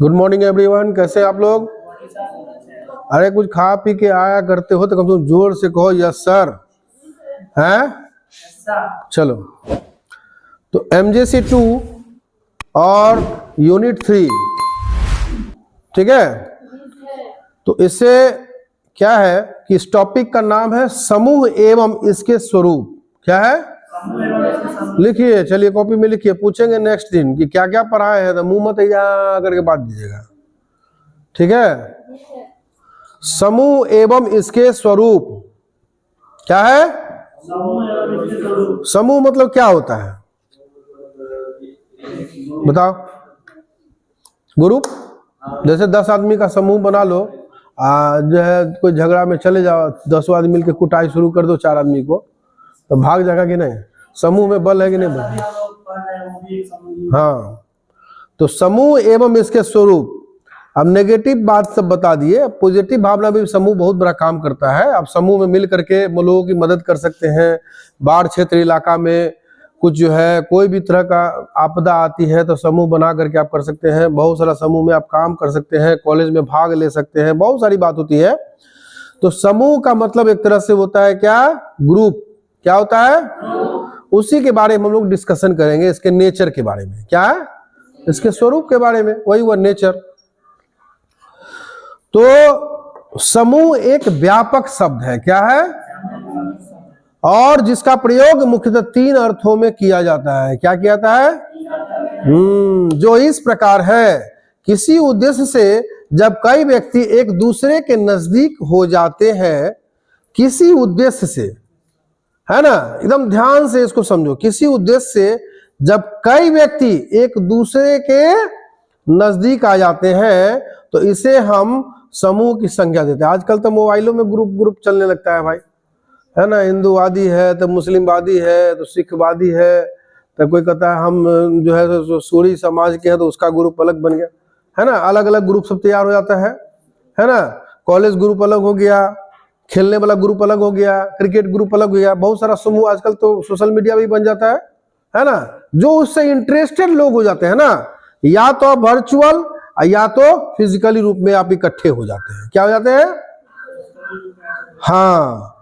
Good morning everyone, कैसे आप लोग? अरे कुछ खा पी के आया करते हो तो कम से कम जोर से कहो यस सर। हैं? चलो, तो MJC 2 और यूनिट 3, ठीक है। तो इससे क्या है कि इस टॉपिक का नाम है समूह एवं इसके स्वरूप। क्या है? लिखिए, चलिए कॉपी में लिखिए। पूछेंगे नेक्स्ट दिन कि क्या क्या पढ़ाए हैं तो मुंह मत या करके बात दीजिएगा, ठीक है। समूह एवं इसके स्वरूप क्या है? समूह मतलब क्या होता है बताओ? ग्रुप। जैसे 10 आदमी का समूह बना लो, जो है कोई झगड़ा में चले जाओ, 10 आदमी मिलकर कुटाई शुरू कर दो 4 आदमी को, तो भाग जाएगा कि नहीं? समूह में बल है कि नहीं बल? हाँ, तो समूह एवं इसके स्वरूप। अब नेगेटिव बात सब बता दिए, पॉजिटिव भावना भी समूह बहुत बड़ा काम करता है। आप समूह में मिल करके लोगों की मदद कर सकते हैं। बाढ़ क्षेत्र इलाका में कुछ जो है कोई भी तरह का आपदा आती है तो समूह बना करके आप कर सकते हैं। बहुत सारा समूह में आप काम कर सकते हैं, कॉलेज में भाग ले सकते हैं, बहुत सारी बात होती है। तो समूह का मतलब एक तरह से होता है क्या? ग्रुप। क्या होता है? उसी के बारे में हम लोग डिस्कशन करेंगे, इसके नेचर के बारे में। क्या है? इसके स्वरूप के बारे में, वही हुआ नेचर। तो समूह एक व्यापक शब्द है। क्या है? और जिसका प्रयोग मुख्यतः 3 अर्थों में किया जाता है। क्या किया जाता है? जो इस प्रकार है, किसी उद्देश्य से जब कई व्यक्ति एक दूसरे के नजदीक हो जाते हैं, किसी उद्देश्य से, है ना, एकदम ध्यान से इसको समझो। किसी उद्देश्य से जब कई व्यक्ति एक दूसरे के नजदीक आ जाते हैं तो इसे हम समूह की संख्या देते हैं। आजकल तो मोबाइलों में ग्रुप चलने लगता है भाई, है ना। हिंदूवादी है तो मुस्लिमवादी है तो सिखवादी है, तो कोई कहता है हम जो है सूरी समाज के हैं तो उसका ग्रुप अलग बन गया, है ना। अलग अलग ग्रुप सब तैयार हो जाता है ना। कॉलेज ग्रुप अलग हो गया, खेलने वाला ग्रुप अलग हो गया, क्रिकेट ग्रुप अलग हो गया, बहुत सारा समूह। आजकल तो सोशल मीडिया भी बन जाता है ना। जो उससे इंटरेस्टेड लोग हो जाते हैं ना, या तो वर्चुअल या तो फिजिकली रूप में आप इकट्ठे हो जाते हैं। क्या हो जाते हैं? हाँ,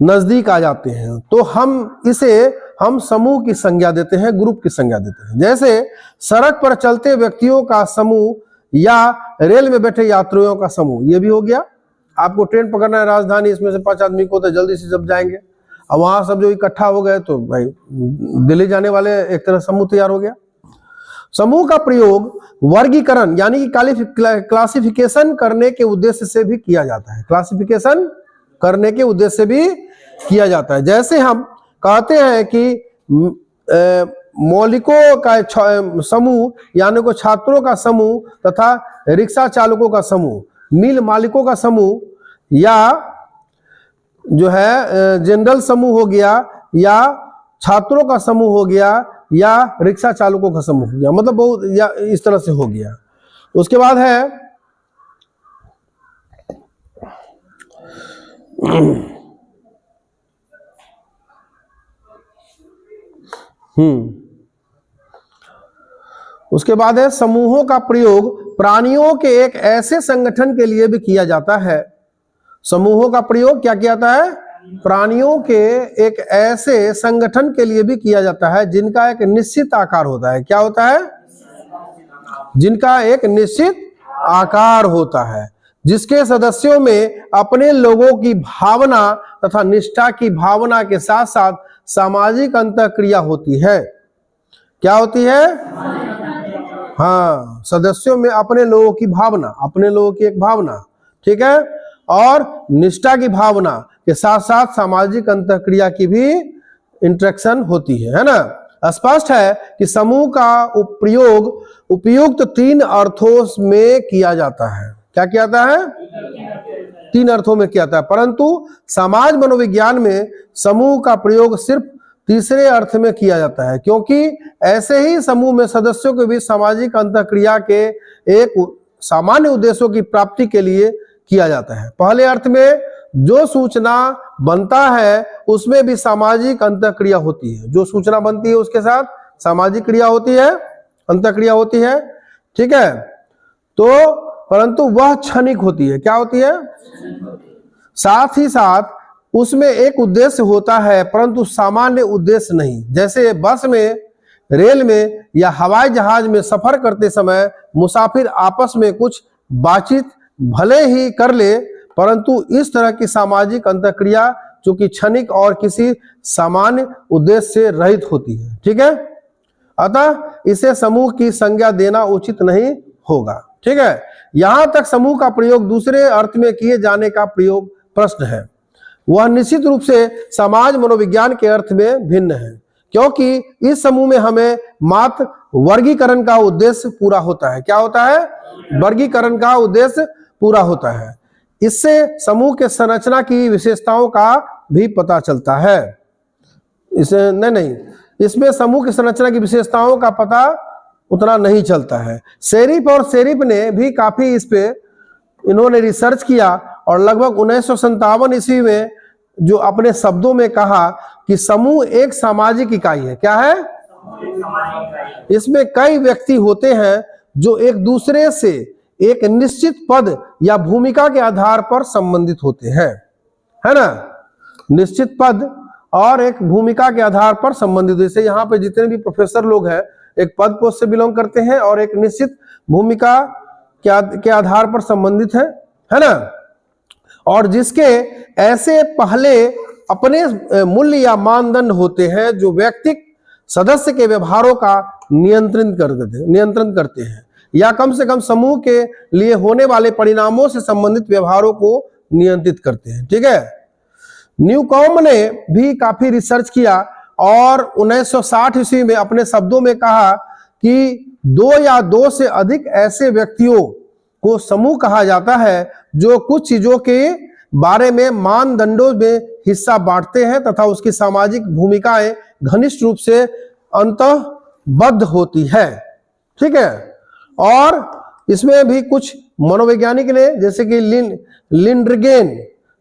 नजदीक आ जाते हैं। तो हम समूह की संज्ञा देते हैं, ग्रुप की संज्ञा देते हैं। जैसे सड़क पर चलते व्यक्तियों का समूह या रेल में बैठे यात्रियों का समूह, ये भी हो गया। आपको ट्रेन पकड़ना है राजधानी, इसमें से 5 आदमी को तो जल्दी से जब जाएंगे, अब वहां सब जो इकट्ठा हो गए तो भाई दिल्ली जाने वाले एक तरह समूह तैयार हो गया। समूह का प्रयोग वर्गीकरण यानी कि क्लासिफिकेशन करने के उद्देश्य से भी किया जाता है। क्लासिफिकेशन करने के उद्देश्य से भी किया जाता है। जैसे हम कहते हैं कि मौलिकों का समूह यानी को छात्रों का समूह तथा रिक्शा चालकों का समूह, मिल मालिकों का समूह, या जो है जनरल समूह हो गया, या छात्रों का समूह हो गया, या रिक्शा चालकों का समूह हो गया। मतलब बहुत या इस तरह से हो गया। उसके बाद है उसके बाद है समूहों का प्रयोग प्राणियों के एक ऐसे संगठन के लिए भी किया जाता है। समूहों का प्रयोग क्या किया जाता है? प्राणियों के एक ऐसे संगठन के लिए भी किया जाता है जिनका एक निश्चित आकार होता है। क्या होता है? जिनका एक निश्चित आकार होता है, जिसके सदस्यों में अपने लोगों की भावना तथा निष्ठा की भावना के साथ साथ सामाजिक अंतःक्रिया होती है। क्या होती है? हाँ, सदस्यों में अपने लोगों की भावना, अपने लोगों की एक भावना, ठीक है, और निष्ठा की भावना के साथ साथ सामाजिक अंतःक्रिया की भी इंटरेक्शन होती है ना। स्पष्ट है कि समूह का प्रयोग उपयुक्त 3 अर्थों में किया जाता है। क्या किया जाता है? 3 अर्थों में किया जाता है, परंतु समाज मनोविज्ञान में समूह का प्रयोग सिर्फ तीसरे अर्थ में किया जाता है, क्योंकि ऐसे ही समूह में सदस्यों के बीच सामाजिक अंतःक्रिया के एक सामान्य उद्देश्यों की प्राप्ति के लिए किया जाता है। पहले अर्थ में जो सूचना बनता है उसमें भी सामाजिक अंतःक्रिया होती है। जो सूचना बनती है उसके साथ सामाजिक क्रिया होती है, अंतःक्रिया होती है, ठीक है। तो परंतु वह क्षणिक होती है। क्या होती है? साथ ही साथ उसमें एक उद्देश्य होता है परंतु सामान्य उद्देश्य नहीं। जैसे बस में, रेल में या हवाई जहाज में सफर करते समय मुसाफिर आपस में कुछ बातचीत भले ही कर ले, परंतु इस तरह की सामाजिक अंतःक्रिया जो कि क्षणिक और किसी सामान्य उद्देश्य से रहित होती है। ठीक है, अतः इसे समूह की संज्ञा देना उचित नहीं होगा। ठीक है, यहां तक समूह का प्रयोग दूसरे अर्थ में किए जाने का प्रयोग प्रश्न है। वह निश्चित रूप से समाज मनोविज्ञान के अर्थ में भिन्न है, क्योंकि इस समूह में हमें मात्र वर्गीकरण का उद्देश्य पूरा होता है। क्या होता है? वर्गीकरण का उद्देश्य पूरा होता है। इससे समूह के संरचना की विशेषताओं का भी पता चलता है। इसमें समूह की संरचना की विशेषताओं का पता उतना नहीं चलता है। शेरिफ और शेरिफ ने भी काफी इस पे इन्होंने रिसर्च किया और लगभग 1957 ईस्वी में जो अपने शब्दों में कहा कि समूह एक सामाजिक इकाई है। क्या है? इसमें कई व्यक्ति होते हैं जो एक दूसरे से एक निश्चित पद या भूमिका के आधार पर संबंधित होते हैं, है ना? निश्चित पद और एक भूमिका के आधार पर संबंधित। जैसे यहाँ पे जितने भी प्रोफेसर लोग हैं एक पद पोस्ट से बिलोंग करते हैं और एक निश्चित भूमिका के आधार पर संबंधित है ना? और जिसके ऐसे पहले अपने मूल्य या मानदंड होते हैं जो व्यक्तिगत सदस्य के व्यवहारों का नियंत्रण करते हैं या कम से कम समूह के लिए होने वाले परिणामों से संबंधित व्यवहारों को नियंत्रित करते हैं। ठीक है, न्यूकॉम ने भी काफी रिसर्च किया और 1960 ईस्वी में अपने शब्दों में कहा कि 2 या 2 से अधिक ऐसे व्यक्तियों को समूह कहा जाता है जो कुछ चीजों के बारे में मानदंडों में हिस्सा बांटते हैं तथा उसकी सामाजिक भूमिकाएं घनिष्ठ रूप से अंतःबद्ध होती है। ठीक है, और इसमें भी कुछ मनोवैज्ञानिक ने जैसे कि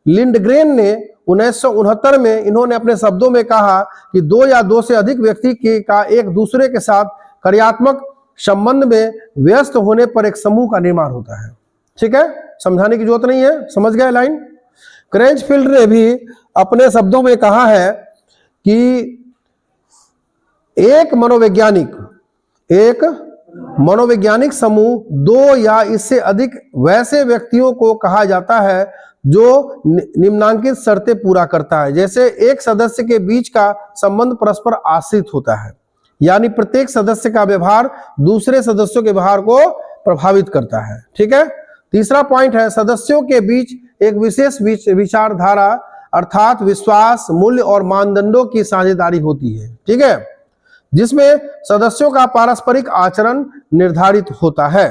लिंडग्रेन ने 1969 में इन्होंने अपने शब्दों में कहा कि 2 या 2 से अधिक व्यक्ति का एक दूसरे के साथ कार्यात्मक संबंध में व्यस्त होने पर एक समूह का निर्माण होता है। ठीक है, समझाने की जरूरत नहीं है, समझ गए लाइन। क्रेंचफील्ड ने भी अपने शब्दों में कहा है कि एक मनोवैज्ञानिक समूह 2 या इससे अधिक वैसे व्यक्तियों को कहा जाता है जो निम्नांकित शर्तें पूरा करता है। जैसे एक सदस्य के बीच का संबंध परस्पर आश्रित होता है, यानी प्रत्येक सदस्य का व्यवहार दूसरे सदस्यों के व्यवहार को प्रभावित करता है। ठीक है, तीसरा पॉइंट है सदस्यों के बीच एक विशेष विचारधारा अर्थात विश्वास, मूल्य और मानदंडों की साझेदारी होती है। ठीक है, जिसमें सदस्यों का पारस्परिक आचरण निर्धारित होता है।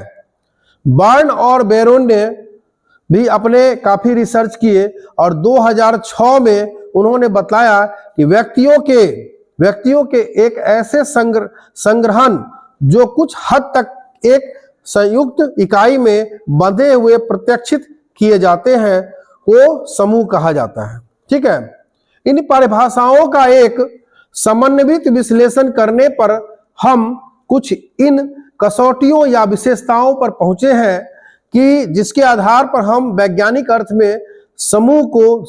बर्न और बैरोन ने भी अपने काफी रिसर्च किए और 2006 में उन्होंने बताया कि व्यक्तियों के एक ऐसे संग्रहण जो कुछ हद तक एक संयुक्त इकाई में बंधे हुए प्रत्यक्षित किए जाते हैं को समूह कहा जाता है। ठीक है, इन परिभाषाओं का एक समन्वित विश्लेषण करने पर हम कुछ इन कसौटियों या विशेषताओं पर पहुंचे हैं कि जिसके आधार पर हम वैज्ञानिक अर्थ में समूह को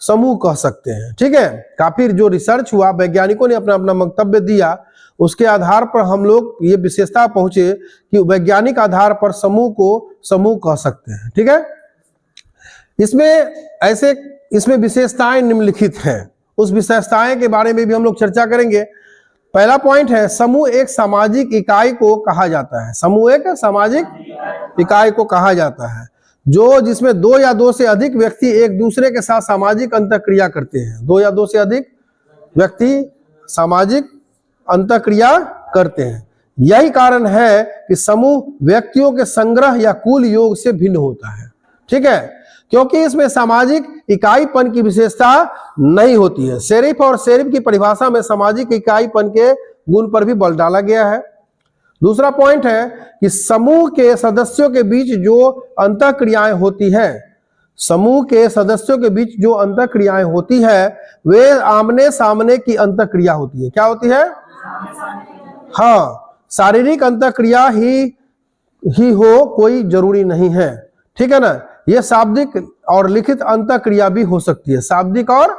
समूह कह सकते हैं। ठीक है, काफी जो रिसर्च हुआ वैज्ञानिकों ने अपना अपना वक्तव्य दिया, उसके आधार पर हम लोग ये विशेषता पहुंचे कि वैज्ञानिक आधार पर समूह को समूह कह सकते हैं। ठीक है, इसमें विशेषताएं निम्नलिखित हैं, उस विशेषताएं के बारे में भी हम लोग चर्चा करेंगे। पहला पॉइंट है समूह एक सामाजिक इकाई को कहा जाता है। समूह एक सामाजिक इकाई को कहा जाता है जो जिसमें 2 या 2 से अधिक व्यक्ति एक दूसरे के साथ सामाजिक अंतःक्रिया करते हैं। 2 या 2 से अधिक व्यक्ति सामाजिक अंतःक्रिया करते हैं। यही कारण है कि समूह व्यक्तियों के संग्रह या कुल योग से भिन्न होता है। ठीक है, क्योंकि इसमें सामाजिक इकाईपन की विशेषता नहीं होती है। शेरिफ और शेरिफ की परिभाषा में सामाजिक इकाईपन के गुण पर भी बल डाला गया है। दूसरा पॉइंट है कि समूह के सदस्यों के बीच जो अंतःक्रियाएं होती है, समूह के सदस्यों के बीच जो अंतःक्रियाएं होती है वे आमने सामने की अंतःक्रिया होती है। क्या होती है? हाँ, शारीरिक अंतःक्रिया ही ही हो कोई जरूरी नहीं है, ठीक है ना। ये शाब्दिक और लिखित अंतःक्रिया भी हो सकती है, शाब्दिक और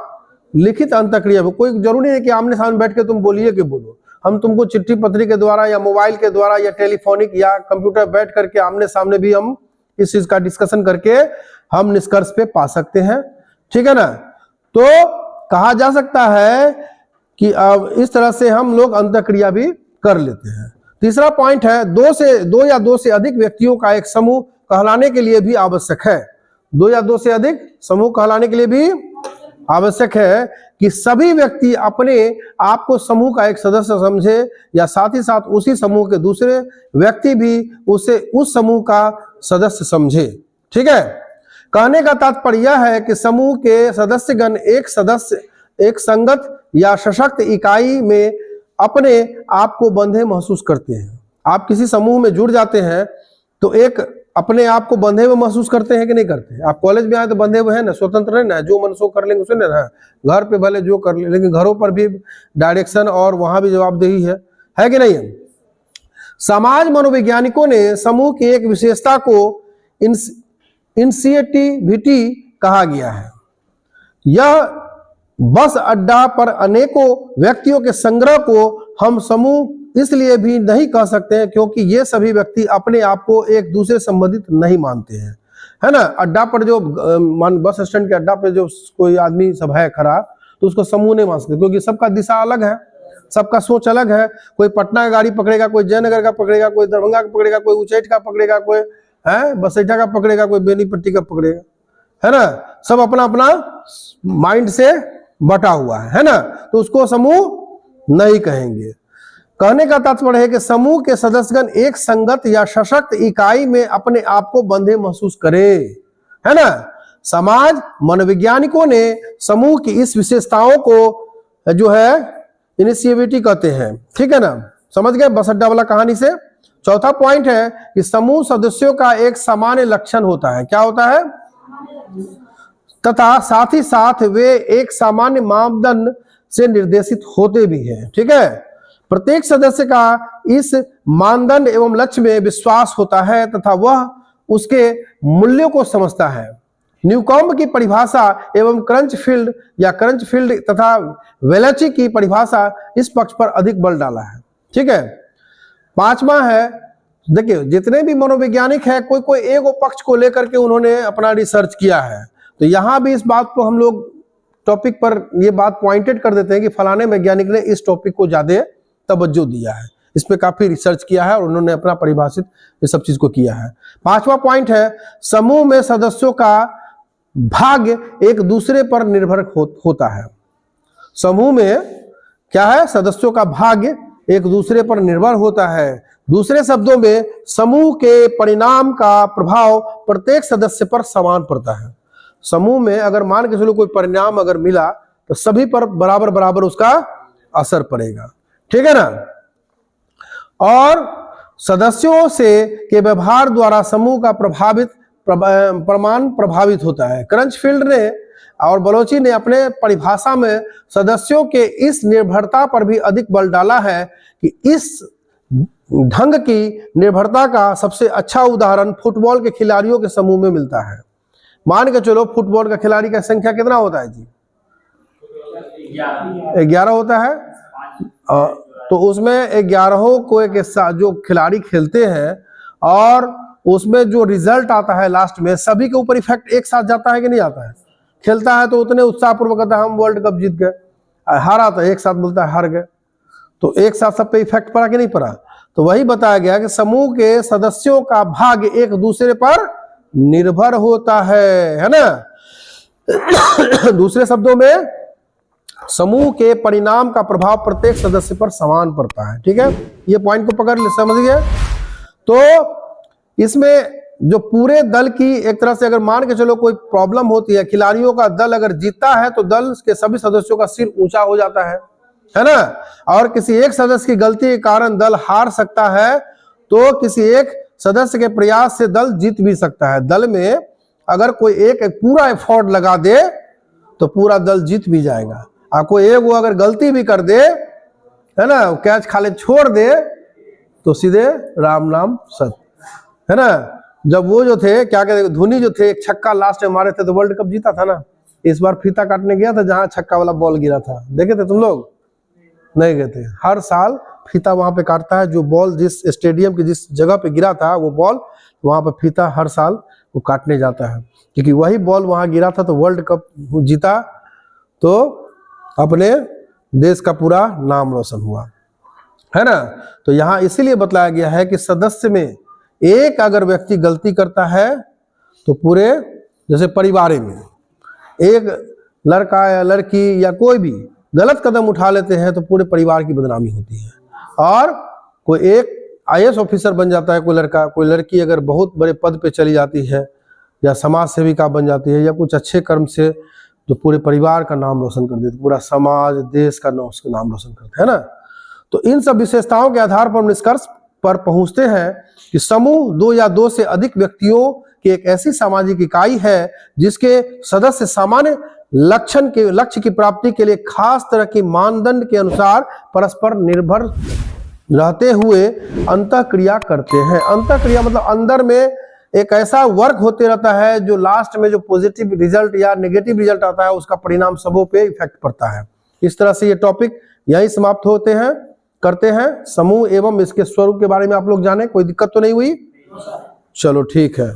लिखित अंतःक्रिया भी। कोई जरूरी नहीं है कि आमने सामने बैठ के तुम बोलिए कि बोलो, हम तुमको चिट्ठी पत्री के द्वारा या मोबाइल के द्वारा या टेलीफोनिक या कंप्यूटर बैठ करके आमने सामने भी हम इस चीज का डिस्कशन करके हम निष्कर्ष पे पा सकते हैं, ठीक है ना। तो कहा जा सकता है कि अब इस तरह से हम लोग अंतःक्रिया भी कर लेते हैं। तीसरा पॉइंट है, दो या दो से अधिक व्यक्तियों का एक समूह कहलाने के लिए भी आवश्यक है। दो या दो से अधिक समूह कहलाने के लिए भी आवश्यक है कि सभी व्यक्ति अपने आप को समूह का एक सदस्य समझे या साथ ही साथ उसी समूह के दूसरे व्यक्ति भी उसे उस समूह का सदस्य समझे, ठीक है। कहने का तात्पर्य यह है कि समूह के सदस्यगण एक संगत या सशक्त इकाई में अपने आप को बंधे महसूस करते हैं। आप किसी समूह में जुड़ जाते हैं तो एक अपने आप को बंधे हुए महसूस करते हैं कि नहीं करते हैं। आप कॉलेज में आए तो बंधे हुए हैं ना, स्वतंत्र है ना, जो मन सो कर लेंगे उसे ना, घर पे भले जो कर ले, लेकिन घरों पर भी डायरेक्शन और वहां भी जवाबदेही है कि नहीं है। समाज मनोवैज्ञानिकों ने समूह की एक विशेषता को इंसिएटिविटी कहा गया है। यह बस अड्डा पर अनेकों व्यक्तियों के संग्रह को हम समूह इसलिए भी नहीं कह सकते हैं क्योंकि ये सभी व्यक्ति अपने आप को एक दूसरे संबंधित नहीं मानते हैं, है ना। अड्डा पर जो बस स्टैंड के अड्डा पे जो कोई आदमी सब है खड़ा, तो उसको समूह नहीं मान सकते क्योंकि सबका दिशा अलग है, सबका सोच अलग है। कोई पटना का गाड़ी पकड़ेगा, कोई जयनगर का पकड़ेगा, कोई दरभंगा का पकड़ेगा, कोई उच्चैठ का पकड़ेगा, कोई है बसैठा का पकड़ेगा, कोई बेनीपट्टी का पकड़ेगा, है ना। सब अपना अपना माइंड से बटा हुआ है ना, तो उसको समूह नहीं कहेंगे। कहने का तात्पर्य है कि समूह के सदस्यगण एक संगत या सशक्त इकाई में अपने आप को बंधे महसूस करे, है ना। समाज मनोवैज्ञानिकों ने समूह की इस विशेषताओं को जो है इनिशिएटिविटी कहते हैं, ठीक है ना। समझ गए बस अड्डा वाला कहानी से। चौथा पॉइंट है कि समूह सदस्यों का एक सामान्य लक्षण होता है। क्या होता है? तथा साथ ही साथ वे एक सामान्य मापदंड से निर्देशित होते भी हैं, ठीक है। प्रत्येक सदस्य का इस मानदंड एवं लक्ष्य में विश्वास होता है तथा वह उसके मूल्यों को समझता है। न्यूकॉम्ब की परिभाषा एवं क्रंचफील्ड तथा वेलेची की परिभाषा इस पक्ष पर अधिक बल डाला है, ठीक है। पांचवा है, देखिए जितने भी मनोवैज्ञानिक है कोई एक पक्ष को लेकर के उन्होंने अपना रिसर्च किया है, तो यहां भी इस बात को हम लोग टॉपिक पर ये बात पॉइंटेड कर देते हैं कि फलाने वैज्ञानिक ने इस टॉपिक को ज्यादा तवज्जो दिया है, इस पे काफी रिसर्च किया है और उन्होंने अपना परिभाषित ये सब चीज को किया है। पांचवा पॉइंट है, समूह में सदस्यों का भाग्य एक दूसरे पर निर्भर होता है। समूह में क्या है? सदस्यों का भाग्य एक दूसरे पर निर्भर होता है। दूसरे शब्दों में समूह के परिणाम का प्रभाव प्रत्येक सदस्य पर समान पड़ता है। समूह में अगर मान के चलो कोई परिणाम अगर मिला तो सभी पर बराबर बराबर उसका असर पड़ेगा, ठीक है ना। और सदस्यों से के व्यवहार द्वारा समूह का प्रमाण प्रभावित होता है। क्रंचफील्ड ने और बलोची ने अपने परिभाषा में सदस्यों के इस निर्भरता पर भी अधिक बल डाला है कि इस ढंग की निर्भरता का सबसे अच्छा उदाहरण फुटबॉल के खिलाड़ियों के समूह में मिलता है। मान के चलो फुटबॉल का खिलाड़ी का संख्या कितना होता है जी? 11 होता है। तो उसमें 11 को एक साथ जो खिलाड़ी खेलते हैं और उसमें जो रिजल्ट आता है लास्ट में सभी के ऊपर इफेक्ट एक साथ जाता है कि नहीं आता है? खेलता है तो उतने उत्साहपूर्वक कहता है हम वर्ल्ड कप जीत गए, हारा तो एक साथ बोलता है हार गए, तो एक साथ सब पे इफेक्ट पड़ा कि नहीं पड़ा? तो वही बताया गया कि समूह के सदस्यों का भाग्य एक दूसरे पर निर्भर होता है ना। दूसरे शब्दों में समूह के परिणाम का प्रभाव प्रत्येक सदस्य पर समान पड़ता है, ठीक है। ये पॉइंट को पकड़ ले, समझ गए। तो इसमें जो पूरे दल की एक तरह से अगर मान के चलो कोई प्रॉब्लम होती है, खिलाड़ियों का दल अगर जीतता है तो दल के सभी सदस्यों का सिर ऊंचा हो जाता है ना। और किसी एक सदस्य की गलती के कारण दल हार सकता है तो किसी एक सदस्य के प्रयास से दल जीत भी सकता है। दल में अगर कोई एक पूरा एफर्ट लगा दे तो पूरा दल जीत भी जाएगा, और कोई एक वो अगर गलती भी कर दे, है ना, कैच खाली छोड़ दे तो सीधे राम नाम सत। है ना। जब वो जो थे क्या कहते हैं, धोनी जो थे, एक छक्का लास्ट में मारे थे तो वर्ल्ड कप जीता था ना। इस बार फीता काटने गया था जहां छक्का वाला बॉल गिरा था, देखे थे तुम लोग? नहीं गए थे। हर साल फीता वहां पे काटता है, जो बॉल जिस स्टेडियम की जिस जगह पे गिरा था वो बॉल, वहां पे फीता हर साल वो काटने जाता है, क्योंकि वही बॉल वहां गिरा था तो वर्ल्ड कप जीता, तो अपने देश का पूरा नाम रोशन हुआ, है ना। तो यहाँ इसीलिए बतलाया गया है कि सदस्य में एक अगर व्यक्ति गलती करता है तो पूरे, जैसे परिवार में एक लड़का या लड़की या कोई भी गलत कदम उठा लेते हैं तो पूरे परिवार की बदनामी होती है। और कोई एक IAS ऑफिसर बन जाता है कोई लड़का, कोई लड़की अगर बहुत बड़े पद पे चली जाती है या समाज सेविका बन जाती है या कुछ अच्छे कर्म से, जो पूरे परिवार का नाम रोशन कर देते, पूरा समाज देश का नाम रोशन करते हैं ना। तो इन सब विशेषताओं के आधार पर निष्कर्ष पर पहुंचते हैं कि समूह 2 या 2 से अधिक व्यक्तियों की एक ऐसी सामाजिक इकाई है जिसके सदस्य सामान्य लक्ष्य की प्राप्ति के लिए खास तरह के मानदंड के अनुसार परस्पर निर्भर रहते हुए अंतःक्रिया करते हैं। अंतःक्रिया मतलब अंदर में एक ऐसा वर्क होते रहता है जो लास्ट में जो पॉजिटिव रिजल्ट या नेगेटिव रिजल्ट आता है उसका परिणाम सबों पे इफेक्ट पड़ता है। इस तरह से ये टॉपिक यही समाप्त करते हैं। समूह एवं इसके स्वरूप के बारे में आप लोग जाने, कोई दिक्कत तो नहीं हुई? चलो ठीक है।